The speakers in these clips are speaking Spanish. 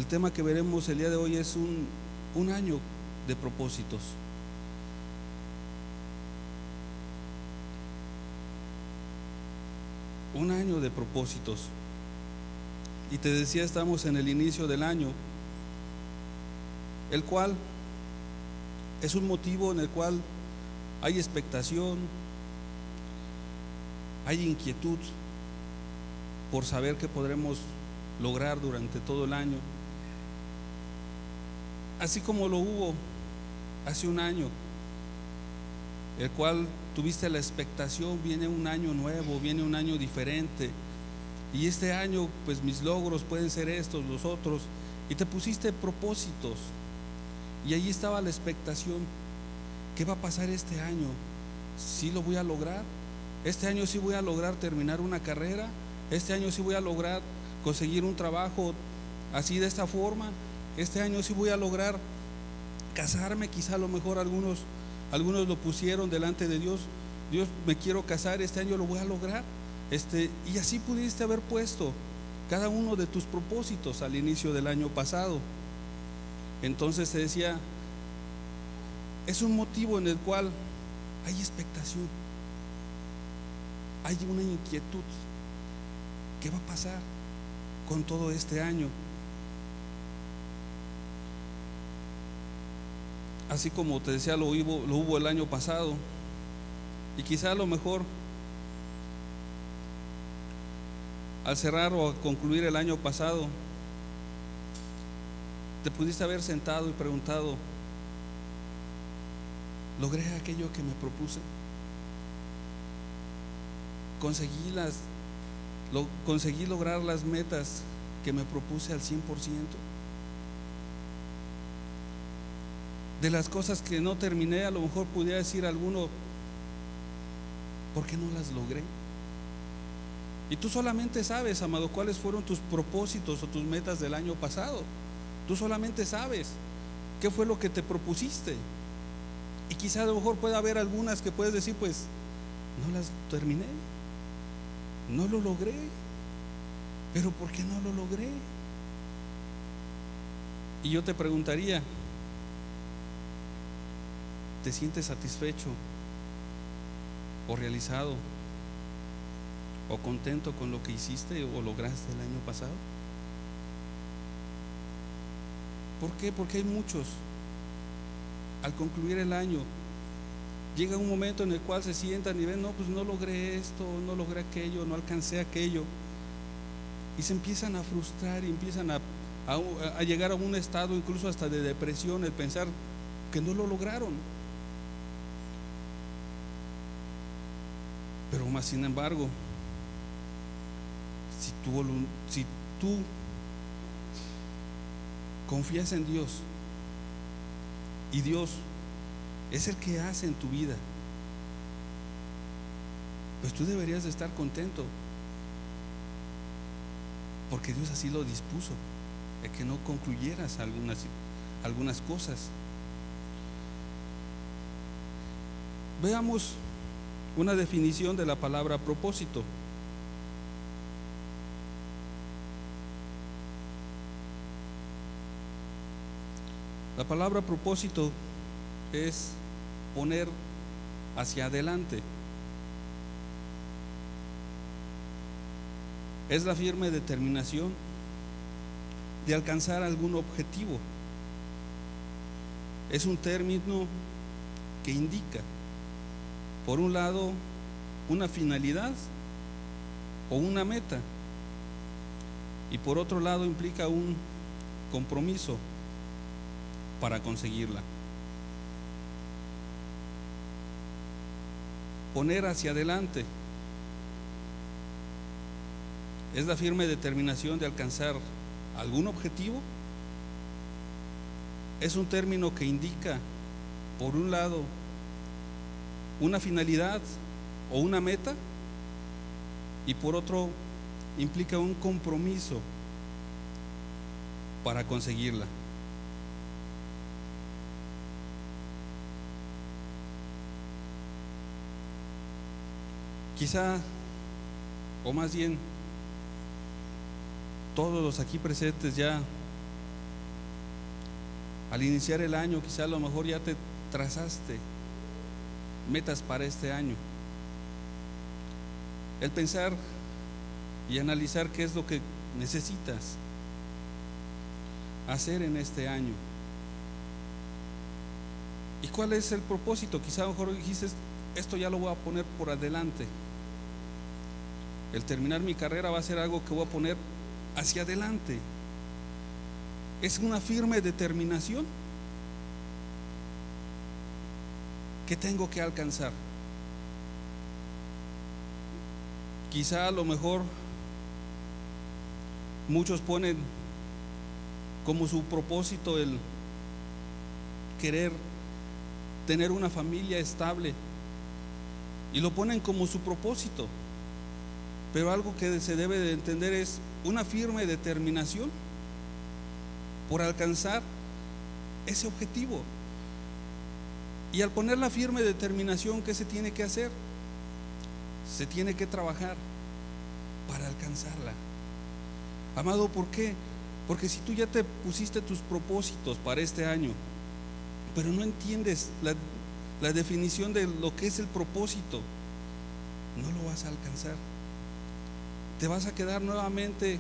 tema que veremos el día de hoy es un año de propósitos. Un año de propósitos. Y te decía, estamos en el inicio del año, el cual es un motivo en el cual hay expectación, hay inquietud por saber qué podremos lograr durante todo el año. Así como lo hubo hace un año, el cual tuviste la expectación, viene un año nuevo, viene un año diferente, y este año pues mis logros pueden ser estos, los otros, y te pusiste propósitos, y allí estaba la expectación. ¿Qué va a pasar este año? ¿Sí lo voy a lograr? Este año sí voy a lograr terminar una carrera, este año sí voy a lograr conseguir un trabajo así de esta forma, este año sí voy a lograr casarme. Quizá a lo mejor algunos lo pusieron delante de Dios: Dios, me quiero casar, este año lo voy a lograr. Y así pudiste haber puesto cada uno de tus propósitos al inicio del año pasado. Entonces te decía, es un motivo en el cual hay expectación, hay una inquietud. ¿Qué va a pasar con todo este año? Así como te decía, lo hubo el año pasado, y quizá a lo mejor al cerrar o a concluir el año pasado te pudiste haber sentado y preguntado: ¿logré aquello que me propuse? ¿Conseguí lograr las metas que me propuse al 100%? De las cosas que no terminé, a lo mejor pudiera decir alguno: ¿por qué no las logré? Y tú solamente sabes, amado, cuáles fueron tus propósitos o tus metas del año pasado. Tú solamente sabes qué fue lo que te propusiste. Y quizá a lo mejor pueda haber algunas que puedes decir: pues no las terminé, no lo logré. Pero ¿por qué no lo logré? Y yo te preguntaría: ¿te sientes satisfecho o realizado o contento con lo que hiciste o lograste el año pasado? ¿Por qué? Porque hay muchos, al concluir el año, llega un momento en el cual se sientan y ven: no, pues no logré esto, no logré aquello, no alcancé aquello, y se empiezan a frustrar y empiezan a llegar a un estado incluso hasta de depresión, el pensar que no lo lograron. Pero más sin embargo, si tú confías en Dios y Dios es el que hace en tu vida, pues tú deberías de estar contento, porque Dios así lo dispuso, de que no concluyeras algunas cosas. Veamos una definición de la palabra propósito. La palabra propósito es poner hacia adelante. Es la firme determinación de alcanzar algún objetivo. Es un término que indica, por un lado, una finalidad o una meta, y por otro lado implica un compromiso para conseguirla. Poner hacia adelante es la firme determinación de alcanzar algún objetivo. Es un término que indica, por un lado, una finalidad o una meta, y por otro implica un compromiso para conseguirla. Quizá, o más bien, todos los aquí presentes ya Al iniciar el año, quizá a lo mejor ya te trazaste metas para este año. El pensar y analizar qué es lo que necesitas hacer en este año y cuál es el propósito. Quizá a lo mejor dijiste, esto ya lo voy a poner por adelante. El terminar mi carrera va a ser algo que voy a poner hacia adelante. Es una firme determinación que tengo que alcanzar. Quizá a lo mejor muchos ponen como su propósito el querer tener una familia estable y lo ponen como su propósito, pero algo que se debe de entender es una firme determinación por alcanzar ese objetivo. Y al poner la firme determinación, ¿qué se tiene que hacer? Se tiene que trabajar para alcanzarla. Amado, ¿por qué? Porque si tú ya te pusiste tus propósitos para este año, pero no entiendes la definición de lo que es el propósito, no lo vas a alcanzar. Te vas a quedar nuevamente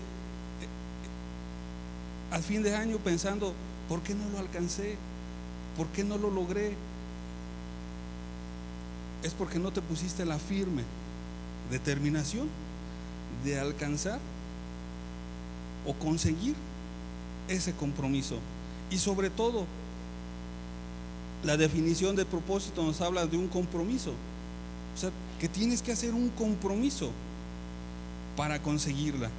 al fin de año pensando, ¿por qué no lo alcancé? ¿Por qué no lo logré? Es porque no te pusiste la firme determinación de alcanzar o conseguir ese compromiso. Y sobre todo, la definición de propósito nos habla de un compromiso. O sea, que tienes que hacer un compromiso para conseguirla.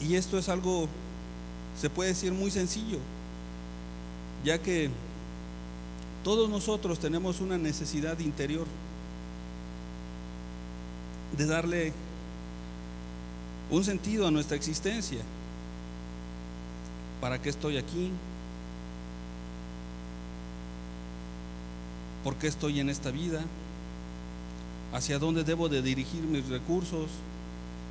Y esto es algo, se puede decir, muy sencillo, ya que todos nosotros tenemos una necesidad interior de darle un sentido a nuestra existencia. ¿Para qué estoy aquí? ¿Por qué estoy en esta vida? ¿Hacia dónde debo de dirigir mis recursos?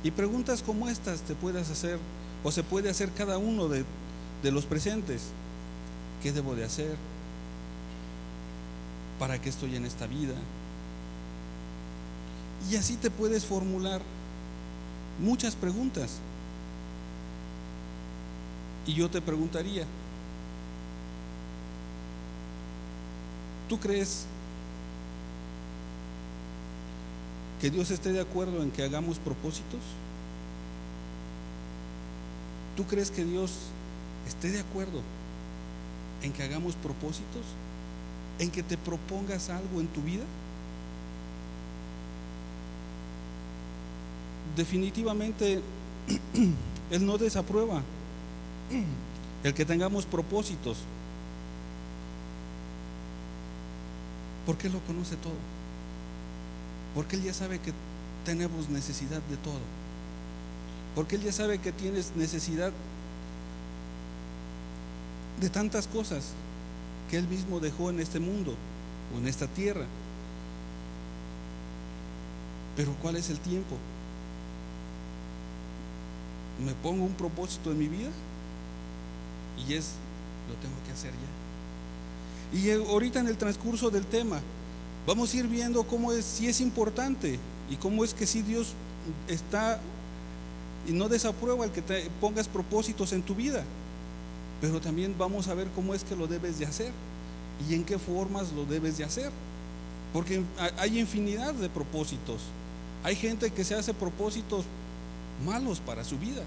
Y preguntas como estas te puedes hacer, o se puede hacer cada uno de los presentes. ¿Qué debo de hacer? ¿Para qué estoy en esta vida? Y así te puedes formular muchas preguntas. Y yo te preguntaría, ¿tú crees que Dios esté de acuerdo en que hagamos propósitos? ¿Tú crees que Dios esté de acuerdo en que hagamos propósitos? ¿En que te propongas algo en tu vida? Definitivamente Él no desaprueba el que tengamos propósitos, porque Él lo conoce todo, porque Él ya sabe que tenemos necesidad de todo, porque Él ya sabe que tienes necesidad de tantas cosas que Él mismo dejó en este mundo o en esta tierra. Pero ¿cuál es el tiempo? Me pongo un propósito en mi vida y lo tengo que hacer ya. Y ahorita en el transcurso del tema vamos a ir viendo cómo es, si es importante y cómo es que si Dios está y no desaprueba el que te pongas propósitos en tu vida, pero también vamos a ver cómo es que lo debes de hacer y en qué formas lo debes de hacer, porque hay infinidad de propósitos. Hay gente que se hace propósitos malos para su vida,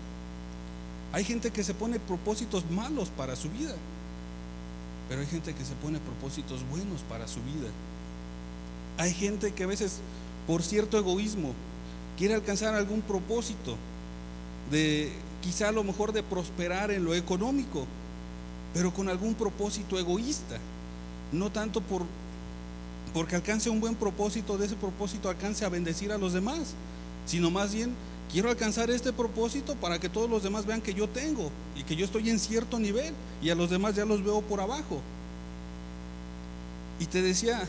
hay gente que se pone propósitos malos para su vida, pero hay gente que se pone propósitos buenos para su vida. Hay gente que a veces por cierto egoísmo quiere alcanzar algún propósito de quizá a lo mejor de prosperar en lo económico, pero con algún propósito egoísta, no tanto porque alcance un buen propósito, de ese propósito alcance a bendecir a los demás, sino más bien quiero alcanzar este propósito para que todos los demás vean que yo tengo y que yo estoy en cierto nivel y a los demás ya los veo por abajo. Y te decía,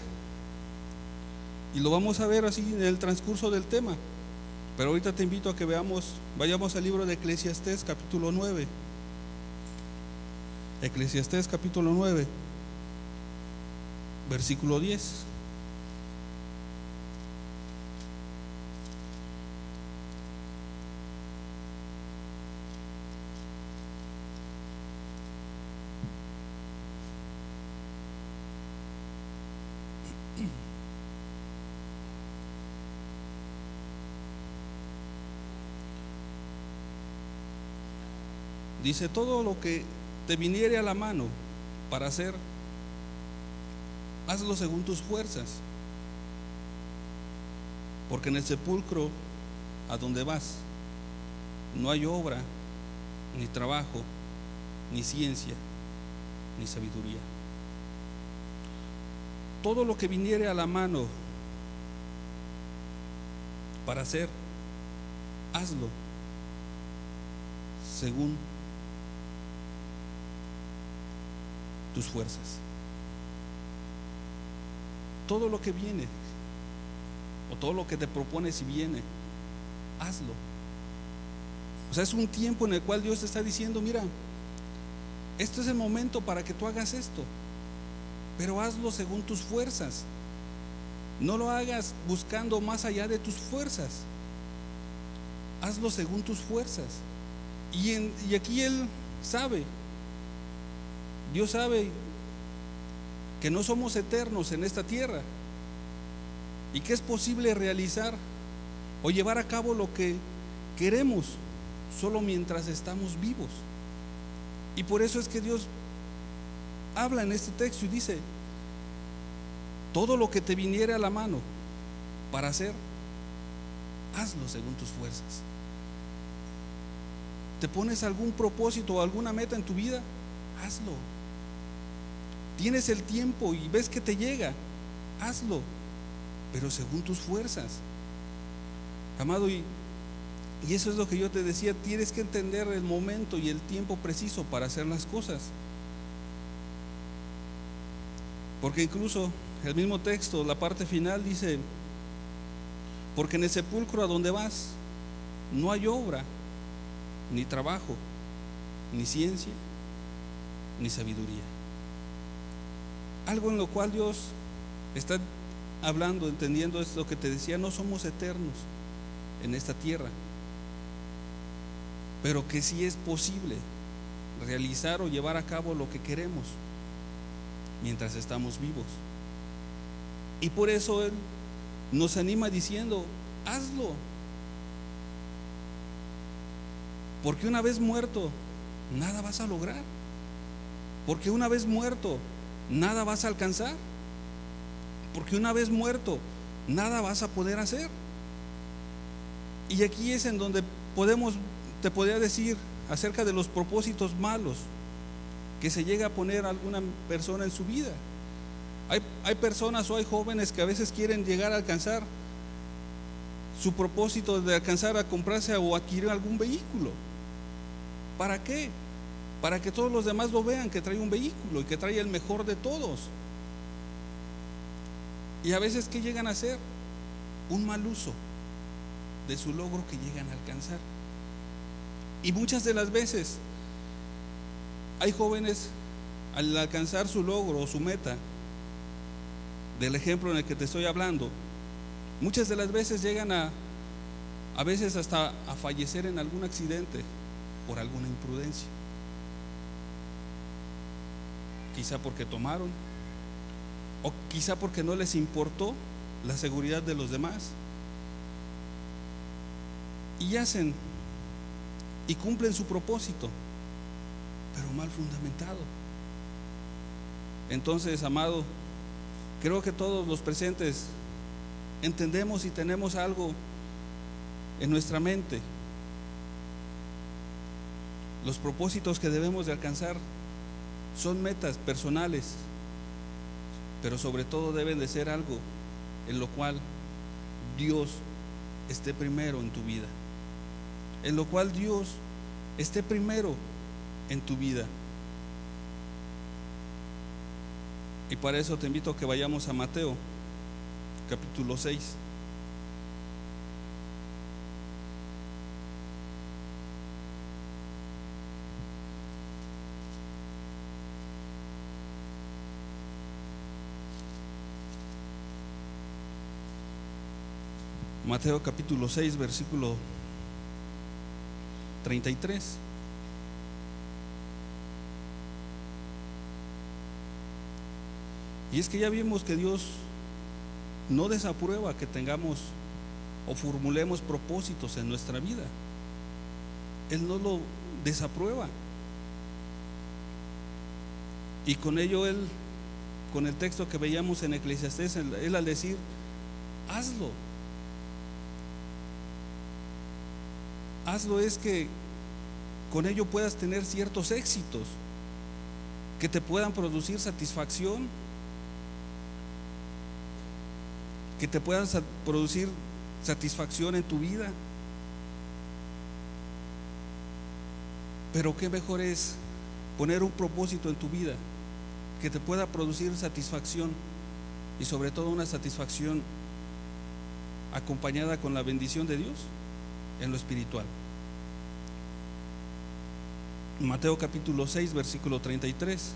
y lo vamos a ver así en el transcurso del tema, pero ahorita te invito a que vayamos al libro de Eclesiastés capítulo 9 Eclesiastés capítulo 9, versículo 10. Dice: todo lo que te viniere a la mano para hacer, hazlo según tus fuerzas, porque en el sepulcro a donde vas no hay obra, ni trabajo, ni ciencia, ni sabiduría. Todo lo que viniere a la mano para hacer, hazlo según tus fuerzas. Todo lo que viene, o todo lo que te propones y viene, hazlo. O sea, es un tiempo en el cual Dios te está diciendo: mira, este es el momento para que tú hagas esto, pero hazlo según tus fuerzas. No lo hagas buscando más allá de tus fuerzas. Hazlo según tus fuerzas. Y aquí Él sabe, Dios sabe que no somos eternos en esta tierra y que es posible realizar o llevar a cabo lo que queremos solo mientras estamos vivos. Y por eso es que Dios habla en este texto y dice: todo lo que te viniera a la mano para hacer, hazlo según tus fuerzas. ¿Te pones algún propósito o alguna meta en tu vida? Hazlo. Tienes el tiempo y ves que te llega, hazlo, pero según tus fuerzas, amado. Y eso es lo que yo te decía: tienes que entender el momento y el tiempo preciso para hacer las cosas, porque incluso el mismo texto, la parte final dice: porque en el sepulcro a donde vas no hay obra, ni trabajo, ni ciencia, ni sabiduría. Algo en lo cual Dios está hablando, entendiendo, es lo que te decía: no somos eternos en esta tierra, pero que sí es posible realizar o llevar a cabo lo que queremos mientras estamos vivos. Y por eso Él nos anima diciendo: hazlo, porque una vez muerto nada vas a lograr, porque una vez muerto nada vas a alcanzar, porque una vez muerto nada vas a poder hacer. Y aquí es en donde te podría decir acerca de los propósitos malos que se llega a poner alguna persona en su vida. Hay personas o hay jóvenes que a veces quieren llegar a alcanzar su propósito de alcanzar a comprarse o adquirir algún vehículo. ¿Para qué? Para que todos los demás lo vean, que trae un vehículo y que trae el mejor de todos. Y a veces, ¿qué llegan a hacer? Un mal uso de su logro que llegan a alcanzar. Y muchas de las veces hay jóvenes, al alcanzar su logro o su meta, del ejemplo en el que te estoy hablando, muchas de las veces llegan a veces hasta a fallecer en algún accidente por alguna imprudencia. Quizá porque tomaron, o quizá porque no les importó la seguridad de los demás, y hacen y cumplen su propósito, pero mal fundamentado. Entonces, amado, creo que todos los presentes entendemos y tenemos algo en nuestra mente: los propósitos que debemos de alcanzar son metas personales, pero sobre todo deben de ser algo en lo cual Dios esté primero en tu vida, en lo cual Dios esté primero en tu vida. Y para eso te invito a que vayamos a Mateo capítulo 6. Mateo capítulo 6, versículo 33. Y es que ya vimos que Dios no desaprueba que tengamos o formulemos propósitos en nuestra vida. Él no lo desaprueba. Y con ello Él, con el texto que veíamos en Eclesiastés, Él al decir, hazlo. Hazlo es que con ello puedas tener ciertos éxitos que te puedan producir satisfacción, que te puedan producir satisfacción en tu vida. Pero qué mejor es poner un propósito en tu vida que te pueda producir satisfacción, y sobre todo una satisfacción acompañada con la bendición de Dios en lo espiritual. Mateo capítulo 6, versículo 33.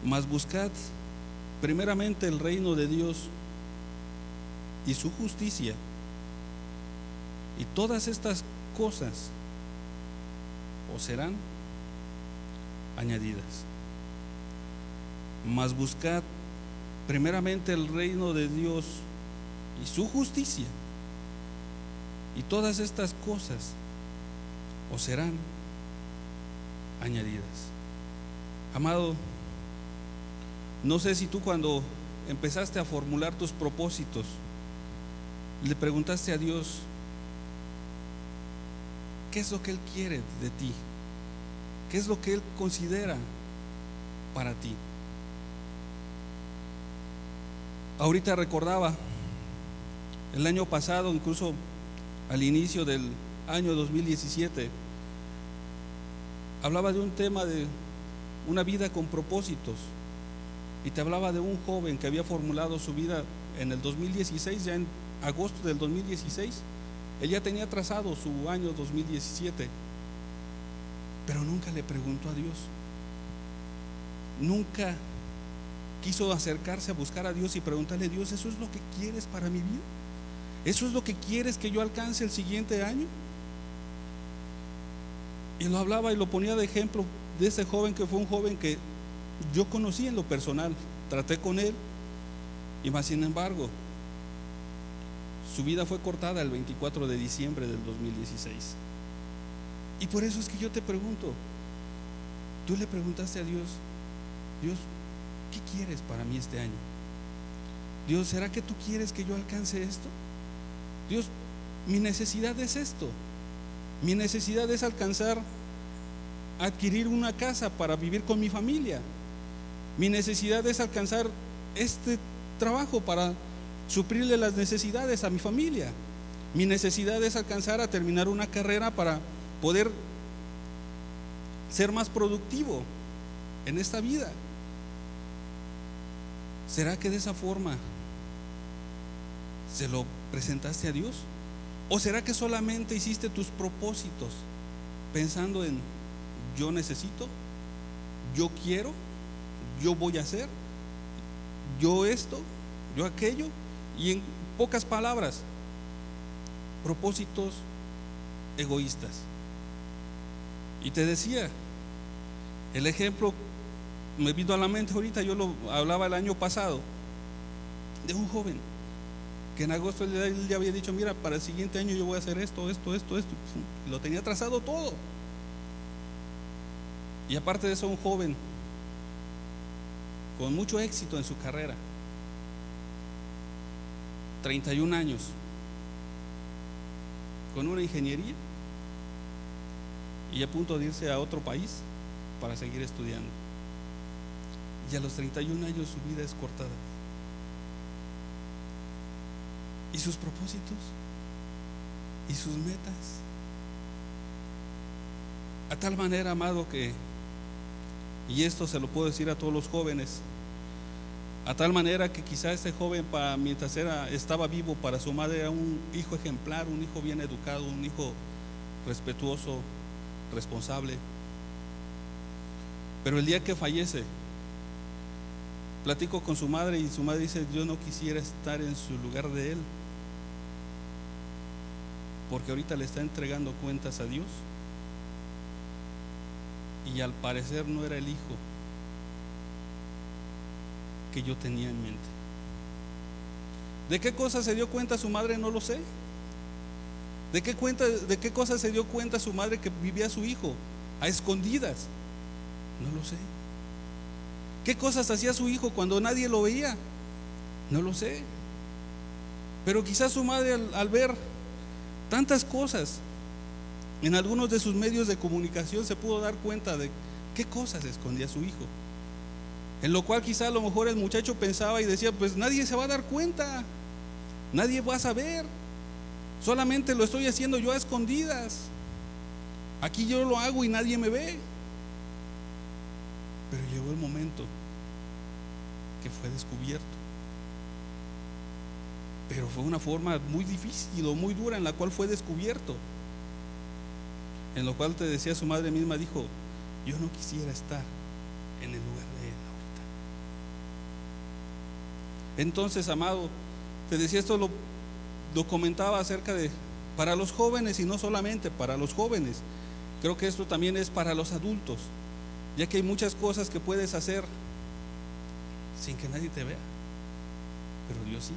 Mas buscad primeramente el reino de Dios y su justicia, y todas estas cosas os serán añadidas. Mas buscad primeramente el reino de Dios y su justicia, y todas estas cosas os serán añadidas. Amado, no sé si tú, cuando empezaste a formular tus propósitos, le preguntaste a Dios qué es lo que Él quiere de ti, qué es lo que Él considera para ti. Ahorita recordaba el año pasado, incluso al inicio del año 2017, hablaba de un tema de una vida con propósitos, y te hablaba de un joven que había formulado su vida en el 2016, ya en agosto del 2016. Él ya tenía trazado su año 2017, pero nunca le preguntó a Dios, nunca quiso acercarse a buscar a Dios y preguntarle: Dios, ¿eso es lo que quieres para mi vida? ¿Eso es lo que quieres que yo alcance el siguiente año? Y lo hablaba y lo ponía de ejemplo de ese joven, que fue un joven que yo conocí en lo personal, traté con él, y más sin embargo su vida fue cortada el 24 de diciembre del 2016. Y por eso es que yo te pregunto, tú le preguntaste a Dios: Dios, ¿qué quieres para mí este año? Dios, ¿será que tú quieres que yo alcance esto? Dios, mi necesidad es esto, mi necesidad es alcanzar a adquirir una casa para vivir con mi familia, mi necesidad es alcanzar este trabajo para suplirle las necesidades a mi familia, mi necesidad es alcanzar a terminar una carrera para poder ser más productivo en esta vida. ¿Será que de esa forma se lo presentaste a Dios? ¿O será que solamente hiciste tus propósitos pensando en: yo necesito, yo quiero, yo voy a hacer, yo esto, yo aquello? Y en pocas palabras, propósitos egoístas. Y te decía, el ejemplo me vino a la mente ahorita, yo lo hablaba el año pasado, de un joven que en agosto él ya había dicho: mira, para el siguiente año yo voy a hacer esto, y lo tenía trazado todo. Y aparte de eso, un joven con mucho éxito en su carrera, 31 años, con una ingeniería, y a punto de irse a otro país para seguir estudiando. Y a los 31 años su vida es cortada. ¿Y sus propósitos? ¿Y sus metas? A tal manera, amado, que, y esto se lo puedo decir a todos los jóvenes, a tal manera que quizá este joven, mientras estaba vivo, para su madre era un hijo ejemplar, un hijo bien educado, un hijo respetuoso, responsable. Pero el día que fallece, platico con su madre y su madre dice: yo no quisiera estar en su lugar de él, porque ahorita le está entregando cuentas a Dios y al parecer no era el hijo que yo tenía en mente. ¿De qué cosa se dio cuenta su madre? No lo sé. ¿De qué cosa se dio cuenta su madre que vivía su hijo a escondidas? No lo sé. ¿Qué cosas hacía su hijo cuando nadie lo veía? No lo sé. Pero quizás su madre al ver tantas cosas en algunos de sus medios de comunicación se pudo dar cuenta de qué cosas escondía su hijo. En lo cual quizá a lo mejor el muchacho pensaba y decía: pues nadie se va a dar cuenta, nadie va a saber, solamente lo estoy haciendo yo a escondidas, aquí yo lo hago y nadie me ve. Pero llegó el momento que fue descubierto, pero fue una forma muy difícil o muy dura en la cual fue descubierto, en lo cual te decía su madre misma, dijo: yo no quisiera estar en el lugar de él ahorita. Entonces, amado, te decía, esto lo comentaba acerca de para los jóvenes, y no solamente para los jóvenes, creo que esto también es para los adultos, ya que hay muchas cosas que puedes hacer sin que nadie te vea, pero Dios sí.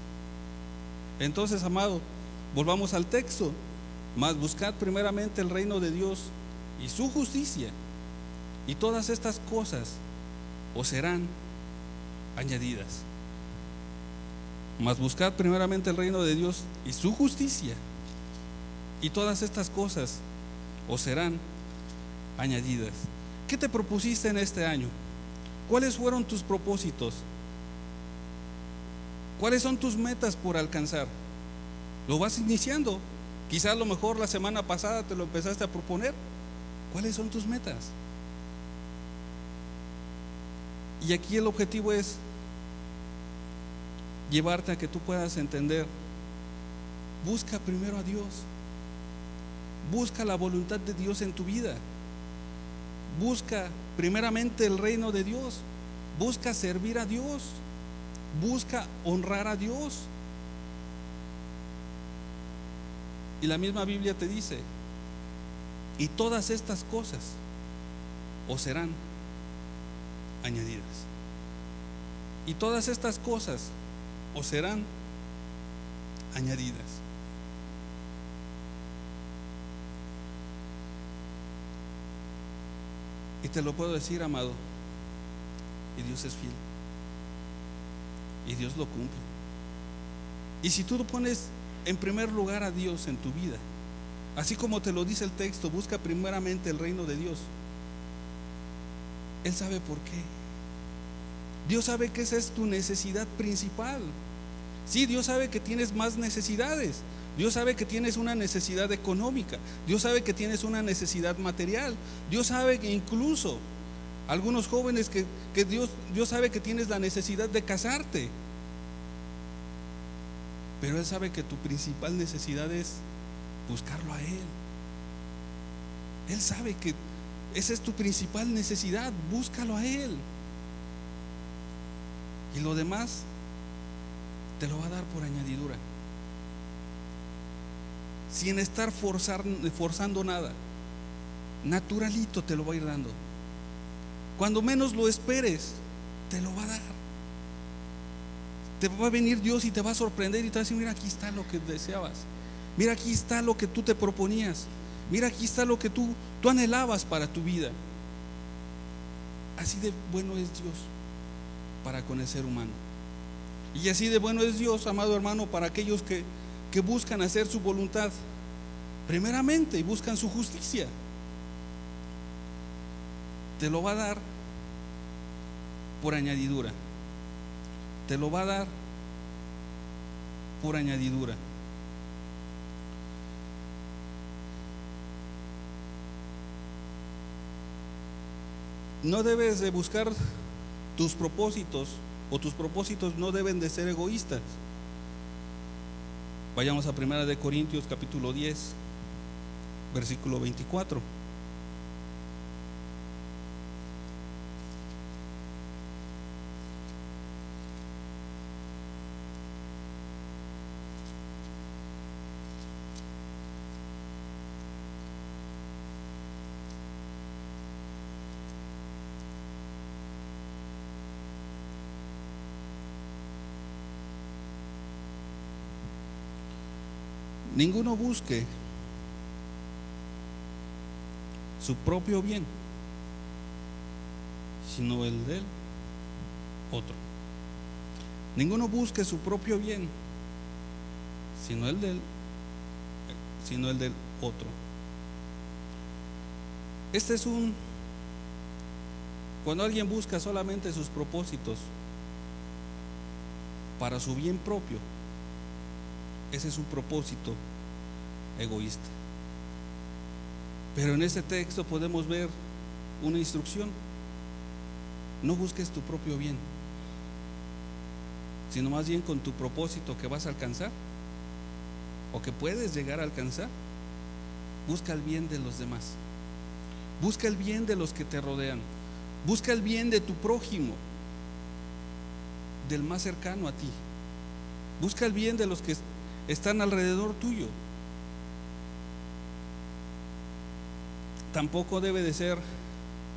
Entonces, amado, volvamos al texto: mas buscad primeramente el reino de Dios y su justicia, y todas estas cosas os serán añadidas. Mas buscad primeramente el reino de Dios y su justicia, y todas estas cosas os serán añadidas. ¿Qué te propusiste en este año? ¿Cuáles fueron tus propósitos? ¿Cuáles son tus metas por alcanzar? ¿Lo vas iniciando? Quizás a lo mejor la semana pasada te lo empezaste a proponer. ¿Cuáles son tus metas? Y aquí el objetivo es llevarte a que tú puedas entender: busca primero a Dios, busca la voluntad de Dios en tu vida, busca primeramente el reino de Dios, busca servir a Dios, busca honrar a Dios. Y la misma Biblia te dice: y todas estas cosas os serán añadidas. Y todas estas cosas os serán añadidas. Y te lo puedo decir, amado, y Dios es fiel, y Dios lo cumple. Y si tú lo pones en primer lugar a Dios en tu vida, así como te lo dice el texto, busca primeramente el reino de Dios, Él sabe por qué. Dios sabe que esa es tu necesidad principal. Sí, Dios sabe que tienes más necesidades. Dios sabe que tienes una necesidad económica. Dios sabe que tienes una necesidad material. Dios sabe que incluso algunos jóvenes que Dios sabe que tienes la necesidad de casarte. Pero Él sabe que tu principal necesidad es buscarlo a Él. Él sabe que esa es tu principal necesidad, búscalo a Él. Y lo demás te lo va a dar por añadidura, sin estar forzando nada. Naturalito te lo va a ir dando. Cuando menos lo esperes, te lo va a dar. Te va a venir Dios y te va a sorprender y te va a decir: mira, aquí está lo que deseabas, mira, aquí está lo que tú te proponías, mira, aquí está lo que tú anhelabas para tu vida. Así de bueno es Dios para con el ser humano. Y así de bueno es Dios, amado hermano, para aquellos que buscan hacer su voluntad primeramente y buscan su justicia. Te lo va a dar por añadidura. Te lo va a dar por añadidura. No debes de buscar tus propósitos, o tus propósitos no deben de ser egoístas. Vayamos a 1 Corintios capítulo 10, versículo 24. Ninguno busque su propio bien, sino el del otro. Ninguno busque su propio bien, sino el del otro. Cuando alguien busca solamente sus propósitos para su bien propio, ese es un propósito egoísta. Pero en este texto podemos ver una instrucción: no busques tu propio bien, sino más bien con tu propósito que vas a alcanzar o que puedes llegar a alcanzar, busca el bien de los demás, busca el bien de los que te rodean, busca el bien de tu prójimo, del más cercano a ti, busca el bien de los que están alrededor tuyo. Tampoco debe de ser,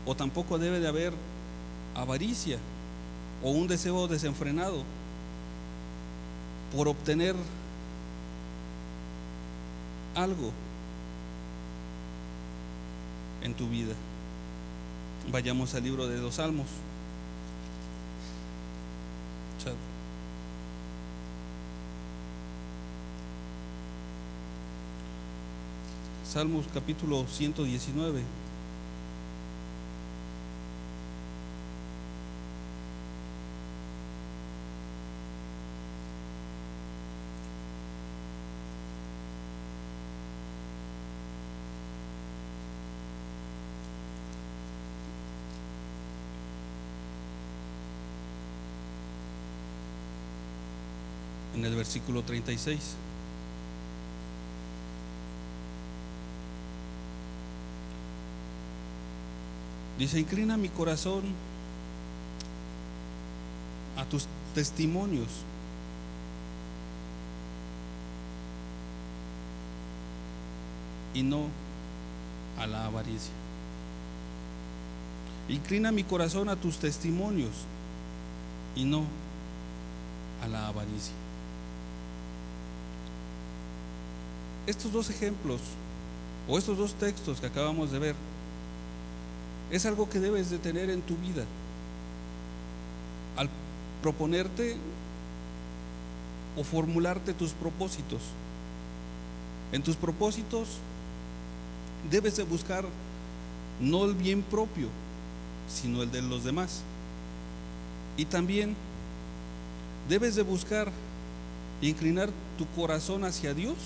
o tampoco debe de haber avaricia o un deseo desenfrenado por obtener algo en tu vida. Vayamos al libro de los Salmos. Salmos capítulo 119. En el versículo 36. Dice: inclina mi corazón a tus testimonios y no a la avaricia. Inclina mi corazón a tus testimonios y no a la avaricia. Estos dos ejemplos o estos dos textos que acabamos de ver es algo que debes de tener en tu vida al proponerte o formularte tus propósitos. En tus propósitos debes de buscar no el bien propio, sino el de los demás. Y también debes de buscar inclinar tu corazón hacia Dios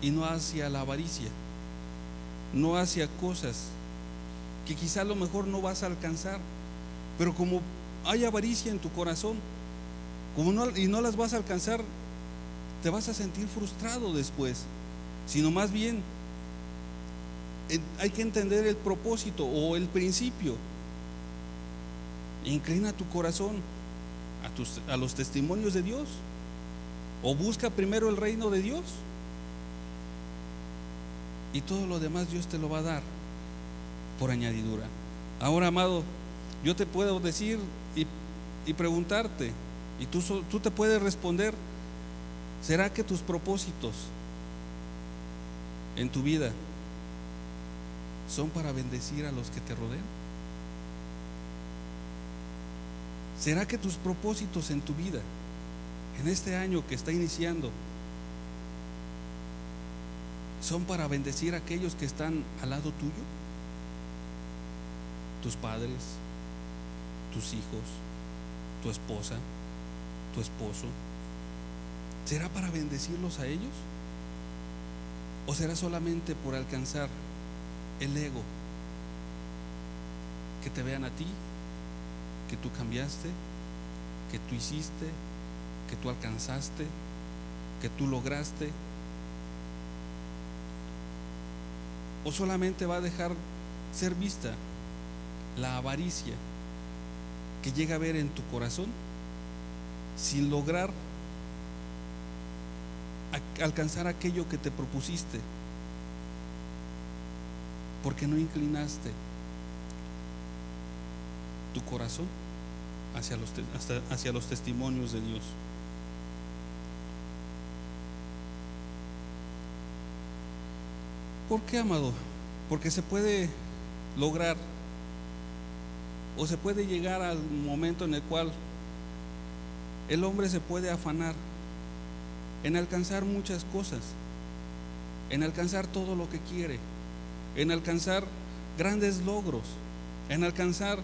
y no hacia la avaricia, no hacia cosas que quizá a lo mejor no vas a alcanzar, pero como hay avaricia en tu corazón, y no las vas a alcanzar, te vas a sentir frustrado después. Sino más bien hay que entender el propósito o el principio. Inclina tu corazón a los testimonios de Dios, o busca primero el reino de Dios, y todo lo demás Dios te lo va a dar por añadidura. Ahora, amado, yo te puedo decir y preguntarte, y tú te puedes responder: ¿será que tus propósitos en tu vida son para bendecir a los que te rodean? ¿Será que tus propósitos en tu vida, en este año que está iniciando, son para bendecir a aquellos que están al lado tuyo? Tus padres, tus hijos, tu esposa, tu esposo. ¿Será para bendecirlos a ellos? ¿O será solamente por alcanzar el ego? Que te vean a ti, que tú cambiaste, que tú hiciste, que tú alcanzaste, que tú lograste. ¿O solamente va a dejar ser vista la avaricia que llega a ver en tu corazón sin lograr alcanzar aquello que te propusiste, porque no inclinaste tu corazón hacia los testimonios de Dios? ¿Por qué, amado? Porque se puede lograr o se puede llegar al momento en el cual el hombre se puede afanar en alcanzar muchas cosas, en alcanzar todo lo que quiere, en alcanzar grandes logros, en alcanzar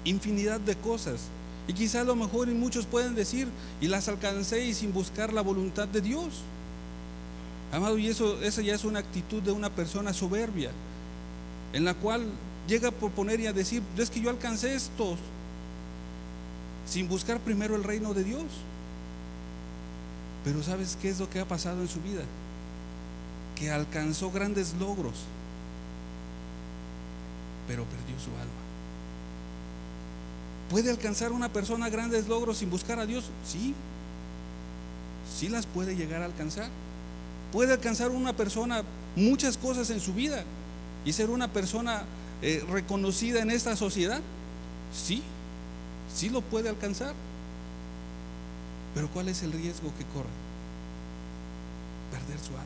infinidad de cosas. Y quizá a lo mejor y muchos pueden decir, y las alcancé y sin buscar la voluntad de Dios. Amado, y esa ya es una actitud de una persona soberbia, en la cual llega a proponer y a decir, es que yo alcancé esto sin buscar primero el reino de Dios. Pero ¿sabes qué es lo que ha pasado en su vida? Que alcanzó grandes logros, pero perdió su alma. ¿Puede alcanzar una persona grandes logros sin buscar a Dios? Sí, sí las puede llegar a alcanzar. ¿Puede alcanzar una persona muchas cosas en su vida y ser una persona reconocida en esta sociedad? Sí, sí lo puede alcanzar. Pero ¿cuál es el riesgo que corre? Perder su alma.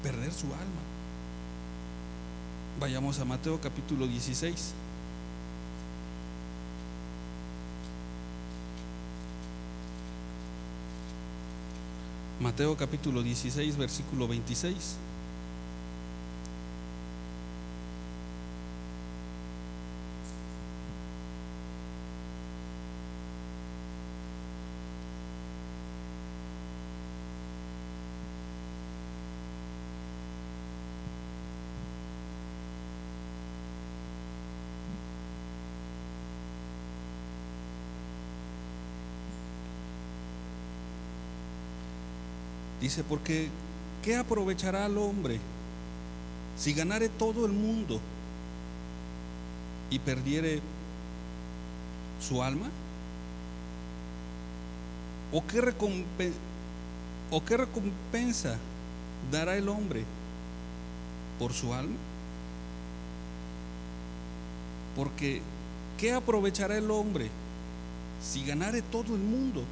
Perder su alma. Vayamos a Mateo capítulo 16. Mateo capítulo 16, versículo 26. Dice, porque ¿qué aprovechará al hombre si ganare todo el mundo y perdiere su alma? ¿O qué recompensa dará el hombre por su alma? Porque ¿qué aprovechará el hombre si ganare todo el mundo?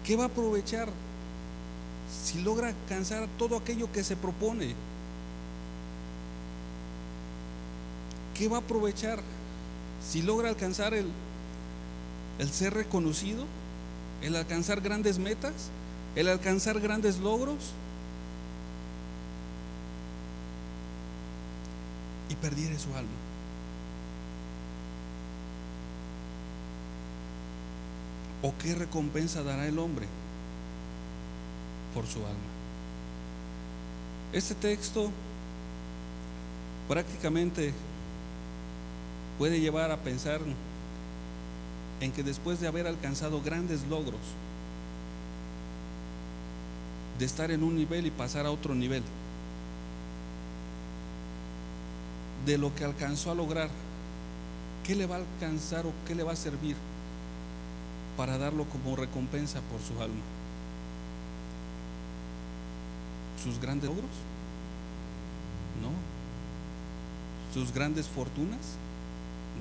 ¿Qué va a aprovechar si logra alcanzar todo aquello que se propone? ¿Qué va a aprovechar si logra alcanzar el ser reconocido, el alcanzar grandes metas, el alcanzar grandes logros, y perdiere su alma? ¿O qué recompensa dará el hombre por su alma? Este texto prácticamente puede llevar a pensar en que después de haber alcanzado grandes logros, de estar en un nivel y pasar a otro nivel, de lo que alcanzó a lograr, ¿qué le va a alcanzar o qué le va a servir para darlo como recompensa por su alma? ¿Sus grandes logros? No. ¿Sus grandes fortunas?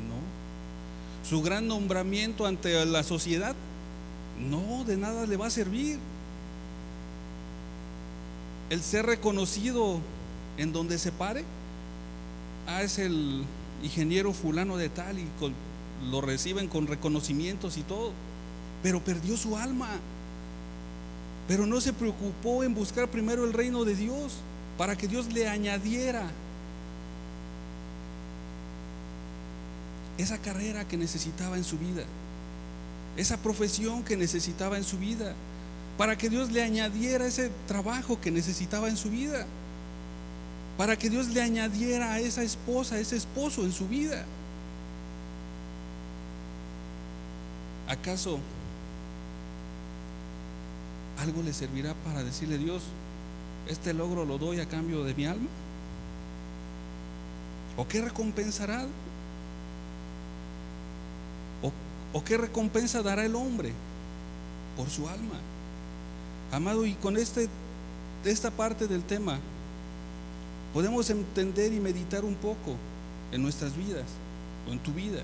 No. ¿Su gran nombramiento ante la sociedad? No, de nada le va a servir. El ser reconocido en donde se pare, es el ingeniero fulano de tal, y lo reciben con reconocimientos y todo, pero perdió su alma. Pero no se preocupó en buscar primero el reino de Dios, para que Dios le añadiera esa carrera que necesitaba en su vida, esa profesión que necesitaba en su vida, para que Dios le añadiera ese trabajo que necesitaba en su vida, para que Dios le añadiera a esa esposa, a ese esposo en su vida. ¿Acaso algo le servirá para decirle: Dios, este logro lo doy a cambio de mi alma? ¿O qué recompensará? ¿O qué recompensa dará el hombre por su alma? Amado, y con esta parte del tema podemos entender y meditar un poco en nuestras vidas o en tu vida.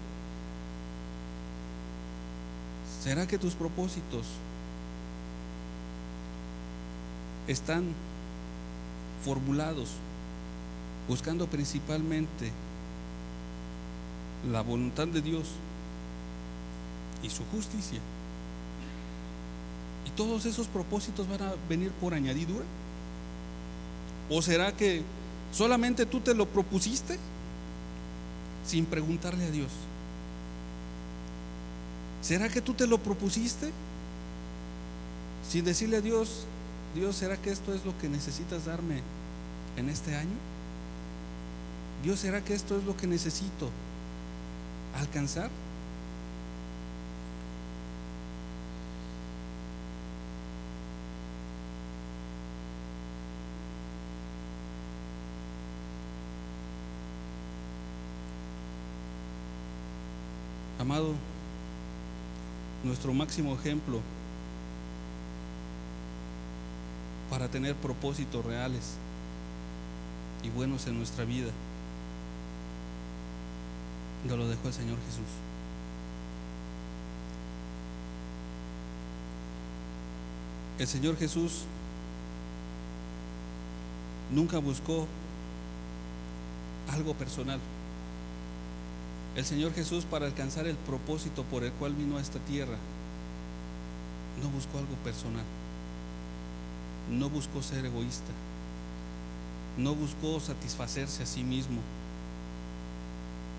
¿Será que tus propósitos están formulados buscando principalmente la voluntad de Dios y su justicia. ¿Y todos esos propósitos van a venir por añadidura? ¿O será que solamente tú te lo propusiste sin preguntarle a Dios? ¿Será que tú te lo propusiste sin decirle a Dios: Dios, ¿será que esto es lo que necesitas darme en este año? Dios, ¿será que esto es lo que necesito alcanzar? Amado, nuestro máximo ejemplo para tener propósitos reales y buenos en nuestra vida nos lo dejó el Señor Jesús. El Señor Jesús nunca buscó algo personal. El Señor Jesús, para alcanzar el propósito por el cual vino a esta tierra, no buscó algo personal, no buscó ser egoísta, no buscó satisfacerse a sí mismo,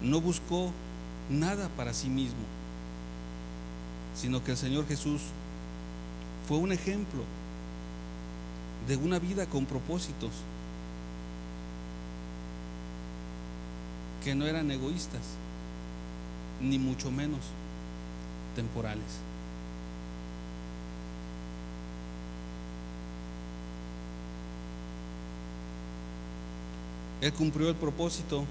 no buscó nada para sí mismo, sino que el Señor Jesús fue un ejemplo de una vida con propósitos que no eran egoístas, ni mucho menos temporales. Él cumplió el propósito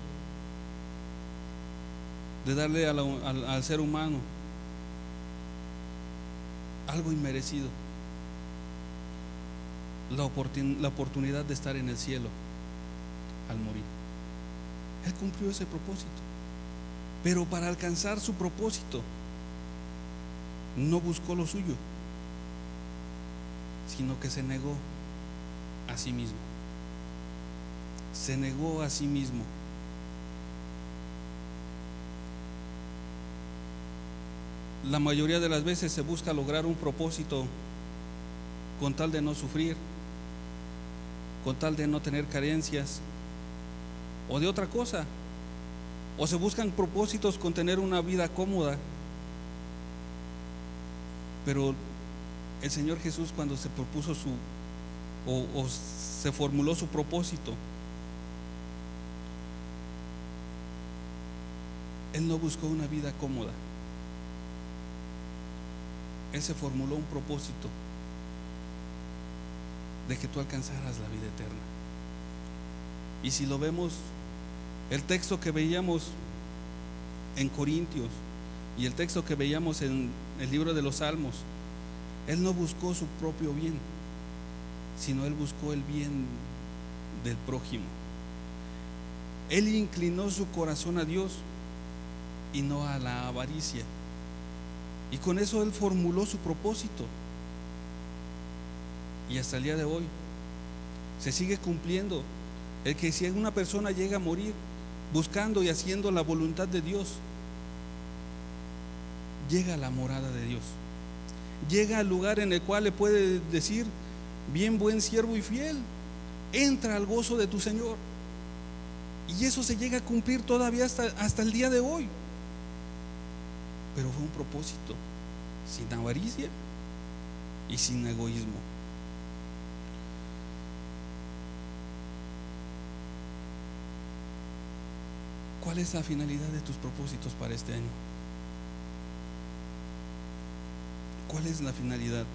de darle al ser humano algo inmerecido, la oportunidad de estar en el cielo al morir. Él cumplió ese propósito, pero para alcanzar su propósito no buscó lo suyo, sino que se negó a sí mismo. Se negó a sí mismo. La mayoría de las veces se busca lograr un propósito con tal de no sufrir, con tal de no tener carencias o de otra cosa, o se buscan propósitos con tener una vida cómoda. Pero el Señor Jesús, cuando se propuso o se formuló su propósito, Él no buscó una vida cómoda. Él se formuló un propósito de que tú alcanzaras la vida eterna. Y si lo vemos, el texto que veíamos en Corintios y el texto que veíamos en el libro de los Salmos, Él no buscó su propio bien, sino Él buscó el bien del prójimo. Él inclinó su corazón a Dios y no a la avaricia, y con eso Él formuló su propósito, y hasta el día de hoy se sigue cumpliendo el que si una persona llega a morir buscando y haciendo la voluntad de Dios, llega a la morada de Dios, llega al lugar en el cual le puede decir: bien, buen siervo y fiel, entra al gozo de tu Señor. Y eso se llega a cumplir todavía hasta el día de hoy. Pero fue un propósito sin avaricia y sin egoísmo. ¿Cuál es la finalidad de tus propósitos para este año? ¿Cuál es la finalidad?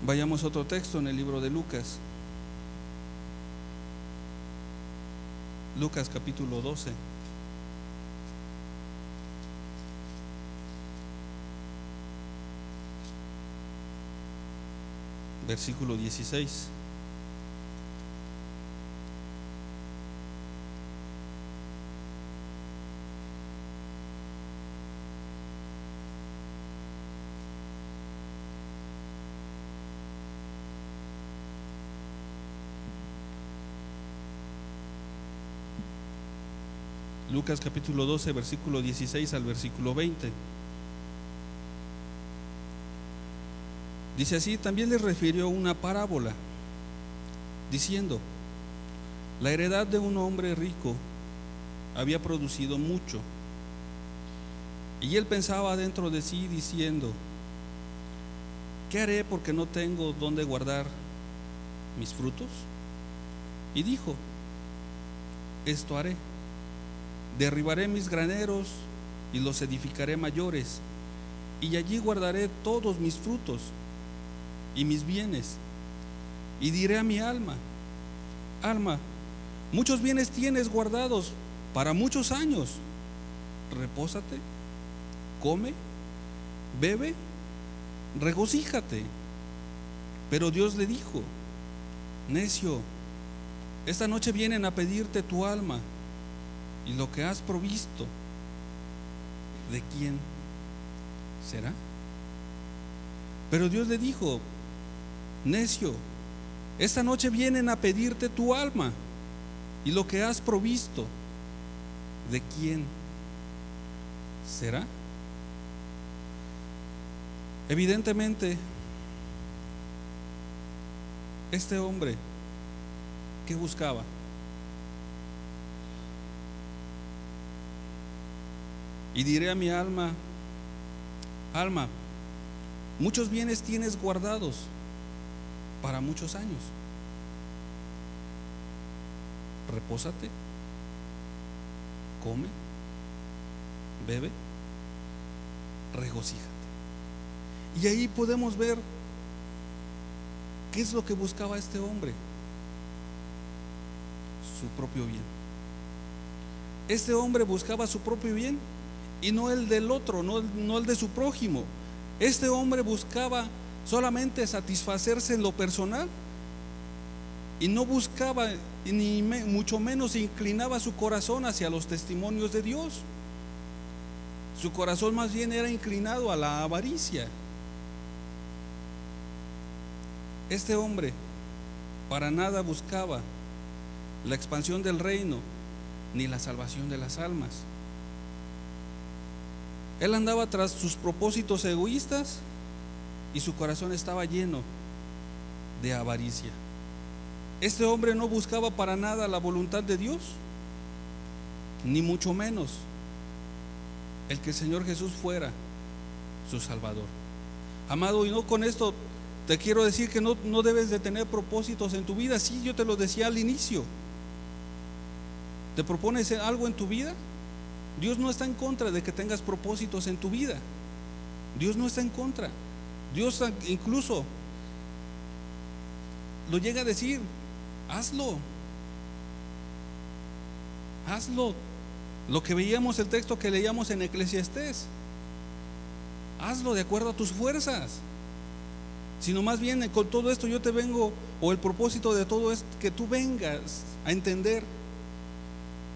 Vayamos a otro texto en el libro de Lucas. Lucas capítulo 12. Versículo 16. Lucas capítulo 12, versículo 16 al versículo 20. Dice así: también les refirió una parábola, diciendo: la heredad de un hombre rico había producido mucho, y él pensaba dentro de sí, diciendo: ¿qué haré porque no tengo dónde guardar mis frutos? Y dijo: esto haré: derribaré mis graneros y los edificaré mayores, y allí guardaré todos mis frutos y mis bienes. Y diré a mi alma: alma, muchos bienes tienes guardados para muchos años, repósate, come, bebe, regocíjate. Pero Dios le dijo: necio, esta noche vienen a pedirte tu alma, y lo que has provisto, ¿de quién será? Pero Dios le dijo: necio, esta noche vienen a pedirte tu alma, y lo que has provisto, ¿de quién será? Evidentemente, este hombre, ¿qué buscaba? Y diré a mi alma: alma, muchos bienes tienes guardados para muchos años, repósate, come, bebe, regocíjate. Y ahí podemos ver qué es lo que buscaba este hombre: su propio bien. Este hombre buscaba su propio bien y no el del otro, no el de su prójimo. Este hombre buscaba solamente satisfacerse en lo personal y no buscaba, ni mucho menos inclinaba su corazón hacia los testimonios de Dios. Su corazón más bien era inclinado a la avaricia. Este hombre para nada buscaba la expansión del reino ni la salvación de las almas. Él andaba tras sus propósitos egoístas y su corazón estaba lleno de avaricia. Este hombre no buscaba para nada la voluntad de Dios, ni mucho menos el que el Señor Jesús fuera su Salvador. Amado, y no con esto te quiero decir que no debes de tener propósitos en tu vida. Sí, yo te lo decía al inicio. ¿Te propones algo en tu vida? Dios no está en contra de que tengas propósitos en tu vida. Dios no está en contra. Dios incluso lo llega a decir: hazlo. Hazlo. Lo que veíamos, el texto que leíamos en Eclesiastés, hazlo de acuerdo a tus fuerzas. Sino más bien con todo esto yo te vengo, o el propósito de todo es que tú vengas a entender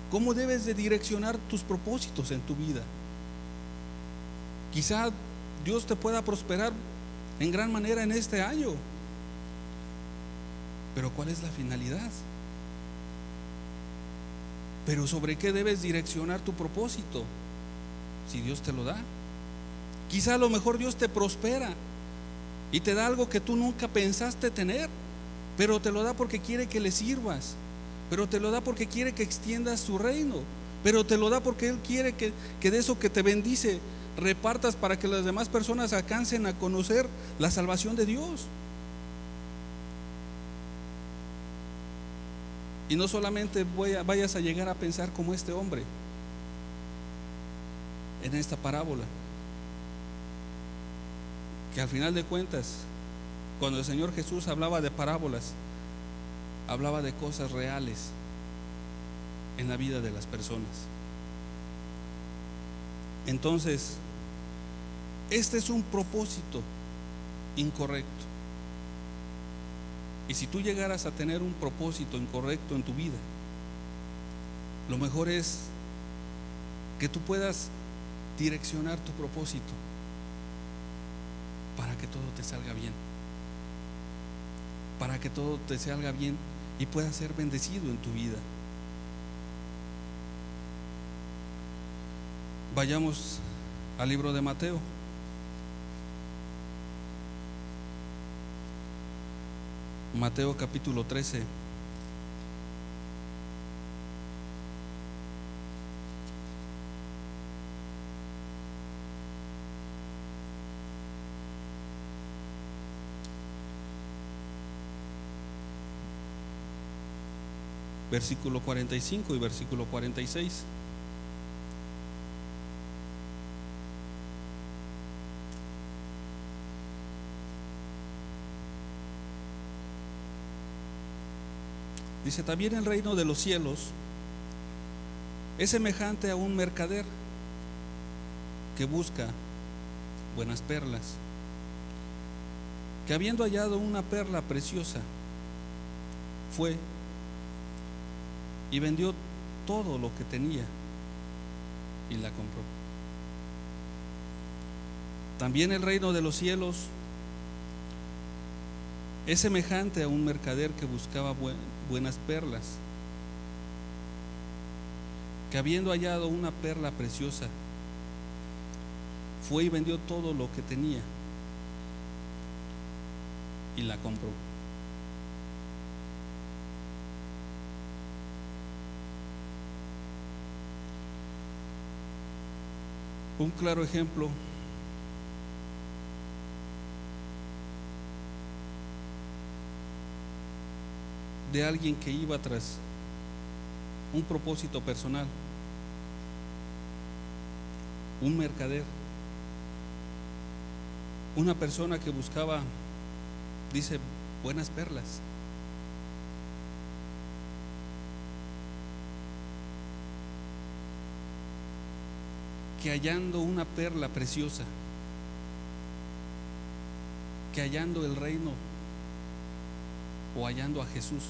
cómo debes de direccionar tus propósitos en tu vida. Quizá Dios te pueda prosperar en gran manera en este año, pero ¿cuál es la finalidad? Pero ¿sobre qué debes direccionar tu propósito? Si Dios te lo da, quizá a lo mejor Dios te prospera y te da algo que tú nunca pensaste tener, pero te lo da porque quiere que le sirvas, pero te lo da porque quiere que extiendas su reino, pero te lo da porque Él quiere que de eso que te bendice repartas para que las demás personas alcancen a conocer la salvación de Dios. Y no solamente vayas a llegar a pensar como este hombre en esta parábola, que al final de cuentas, cuando el Señor Jesús hablaba de parábolas, hablaba de cosas reales en la vida de las personas. Entonces, este es un propósito incorrecto. Y si tú llegaras a tener un propósito incorrecto en tu vida, lo mejor es que tú puedas direccionar tu propósito para que todo te salga bien, para que todo te salga bien y puedas ser bendecido en tu vida. Vayamos al libro de Mateo. Mateo capítulo 13. Versículo 45 y versículo 46. Dice: también el reino de los cielos es semejante a un mercader que busca buenas perlas, que habiendo hallado una perla preciosa, fue y vendió todo lo que tenía y la compró. También el reino de los cielos es semejante a un mercader que buscaba buenas perlas, que habiendo hallado una perla preciosa, fue y vendió todo lo que tenía y la compró. Un claro ejemplo de alguien que iba tras un propósito personal, un mercader, una persona que buscaba, dice, buenas perlas. Que hallando una perla preciosa, que hallando el reino o hallando a Jesús,